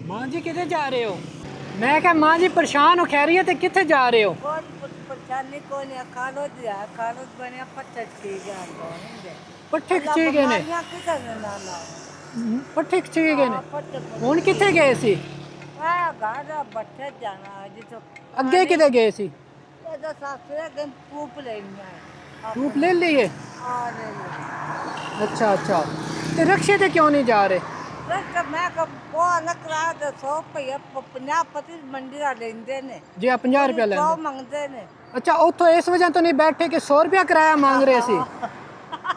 मां जी किधर जा रहे हो? मैं क्या मां जी परेशान हो, खैरियत है, किथे जा रहे हो? परेशानी को नहीं खालो दिया खालो बने पत्ते ठीक है पट्ठे अल्लाह खिचे गए ने। बीमारियां किधर ना लाओ पट्ठे खिचे गए ने। पत्ते हुन किथे गए सी? आ गाड़ा बट्ठे जाना है तो अगे किधर गए सी? ये तो सासरे गन पूप लेनी है ट्यूब ले लिए? आ ले ले अच्छा अच्छा, ते रक्शे ते क्यों नहीं जा रहे? रख मैं कब वो अलग करा तो 100 रुपया 50 मंडी का लेंदे ने जी आप 50 रुपया 100 लेंदे। मंगते ने अच्छा उतो इस वजह तो नहीं बैठे कि 100 रुपया किराया मांग रहे सी?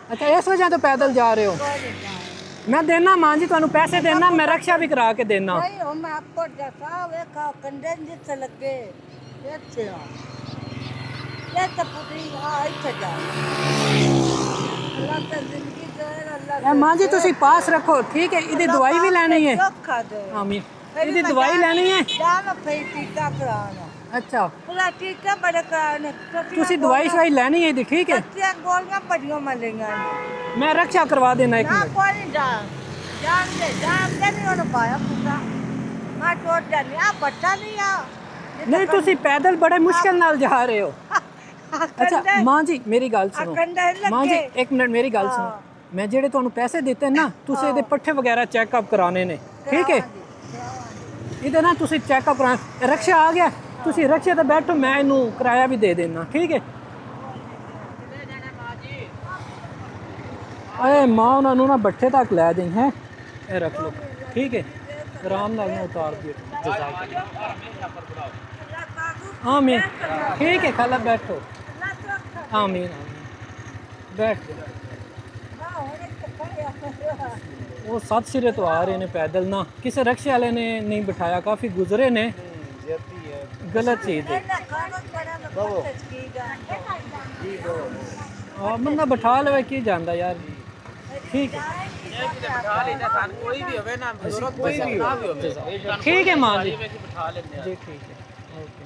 अच्छा इस वजह तो पैदल जा रहे हो? मैं देना मां जी ਤੁਹਾਨੂੰ पैसे देना, मैं रक्षा भी करा के देना। नहीं हम आपको जैसा वे का कंडेन जिस लगे ये आ ये तो पूरी हां इथे जा अल्लाह का जिंदगी दे अल्लाह मां जी ਤੁਸੀਂ पास रखो ठीक है, ਇਹਦੀ दवाई भी लेनी है। चोखा दे आमीन। ਇਹਦੀ दवाई लेनी है। जाना फिर टीका कराना अच्छा पूरा टीका बड़े कराने ਤੁਸੀਂ दवाई शवाई लेनी है ਇਹਦੀ ठीक है। सच्चियां गोलियां पड़ियों मिलेंगी मैं रक्षा करवा देना एक ना मिनट। कोई नहीं जान दे नहीं उन्हें पाया पूरा मैं टोट जानी आ बच्चा नहीं आ नहीं ਤੁਸੀਂ पैदल बड़े मुश्किल नाल जा रहे हो। अच्छा मां जी मेरी गल सुनो। मां जी एक मिनट मेरी गल सुनो। मैं ਜਿਹੜੇ ਤੁਹਾਨੂੰ ਪੈਸੇ ਦਿੱਤੇ ਨਾ ਤੁਸੀਂ ਇਹਦੇ ਪੱਠੇ ਵਗੈਰਾ ਚੈੱਕਅਪ ਕਰਾਣੇ ਨੇ ਠੀਕ ਹੈ। ਇਹਦੇ ਨਾ ਤੁਸੀਂ ਚੈੱਕਅਪ ਕਰਾ, ਰਕਸ਼ਾ ਆ ਗਿਆ ਤੁਸੀਂ ਰਕਸ਼ੇ ਤੇ ਬੈਠੋ, ਮੈਂ ਇਹਨੂੰ ਕਿਰਾਇਆ ਵੀ ਦੇ ਦੇਣਾ ਠੀਕ ਹੈ। अरे माँ उन्होंने ना भट्ठे तक लै दी है, ये रख लो ठीक है, आराम नाल ना उतार दियो। आमीन ठीक है खाला बैठो। आमीन आमीन बैठ वो 7 सिरे तो आ रहे ने पैदल ना, किसी रक्शे वाले ने नहीं बिठाया, काफ़ी गुजरे ने, गलत चीज़ है। बंदा बिठा ले की जाता यार ठीक है ठीक है माँ जी जी ठीक है ओके।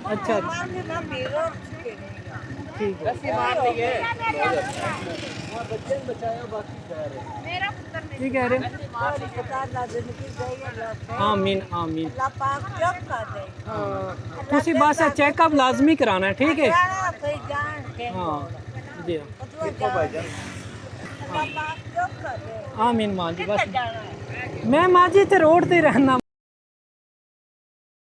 अच्छा ठीक है ਕੀ ਕਹਿ ਰਹੇ? ਆਮੀਨ ਆਮੀਨ। ਤੁਸੀਂ ਬਸ ਚੈੱਕਅਪ ਲਾਜ਼ਮੀ ਕਰਾਣਾ ਠੀਕ ਹੈ। हाँ जी आमीन माँ जी बस मैं माँ जी इतने रोड ते रहना।